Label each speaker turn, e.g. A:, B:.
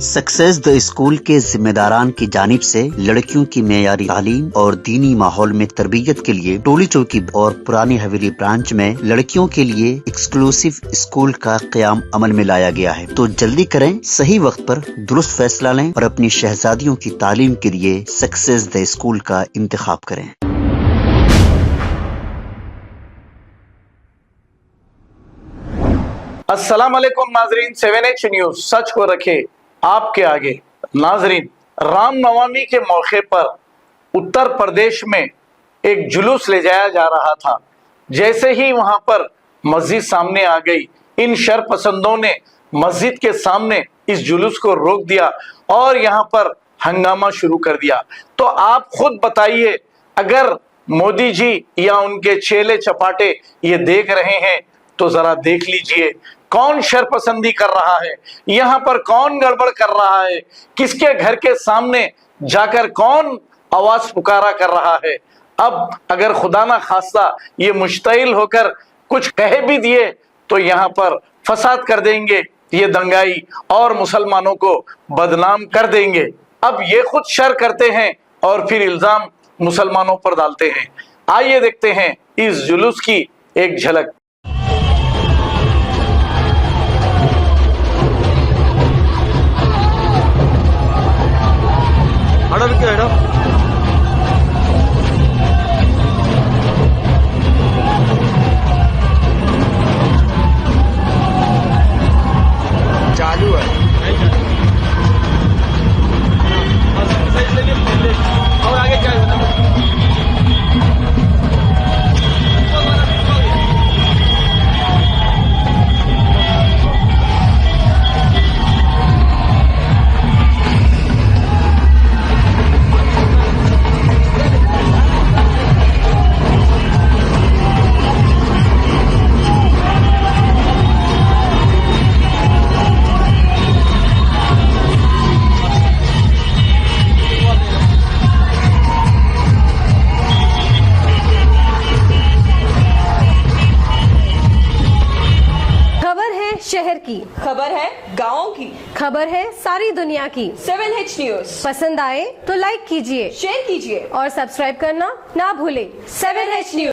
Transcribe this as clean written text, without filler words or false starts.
A: Success the school के जिम्मेदारान की जानिब से लड़कियों की मेयारी तालीम और दीनी माहौल में तरबियत के लिए टोली चौकी और पुरानी हवेली ब्रांच में लड़कियों के लिए एक्सक्लूसिव स्कूल का क़याम अमल में लाया गया है। तो जल्दी करें, सही वक्त पर दुरुस्त फैसला लें और अपनी शहजादियों की तालीम के लिए सक्सेस द स्कूल का इंतखाब करें।
B: अस्सलाम वालेकुम नाजरीन, 7H न्यूज सच को रखे आपके आगे। नाजरीन, रामनवमी के मौके पर उत्तर प्रदेश में एक जुलूस ले जाया जा रहा था। जैसे ही वहां पर मस्जिद सामने आ गई, इन शरपसंदों ने मस्जिद के सामने इस जुलूस को रोक दिया और यहां पर हंगामा शुरू कर दिया। तो आप खुद बताइए, अगर मोदी जी या उनके चेले चपाटे ये देख रहे हैं तो जरा देख लीजिए, कौन शरपसंदी कर रहा है, यहां पर कौन गड़बड़ कर रहा है, किसके घर के सामने जाकर कौन आवाज पुकारा कर रहा है। अब अगर खुदा ना खास्ता ये मुश्तइल होकर कुछ कह भी दिए तो यहां पर फसाद कर देंगे ये दंगाई और मुसलमानों को बदनाम कर देंगे। अब ये खुद शर करते हैं और फिर इल्जाम मुसलमानों पर डालते हैं। आइए देखते हैं इस जुलूस की एक झलक।
C: चालू है और आगे क्या
D: शहर की
E: खबर है, गाँव की
D: खबर है, सारी दुनिया की।
E: 7H न्यूज
D: पसंद आए तो लाइक कीजिए,
E: शेयर कीजिए
D: और सब्सक्राइब करना ना भूलें।
E: 7H news.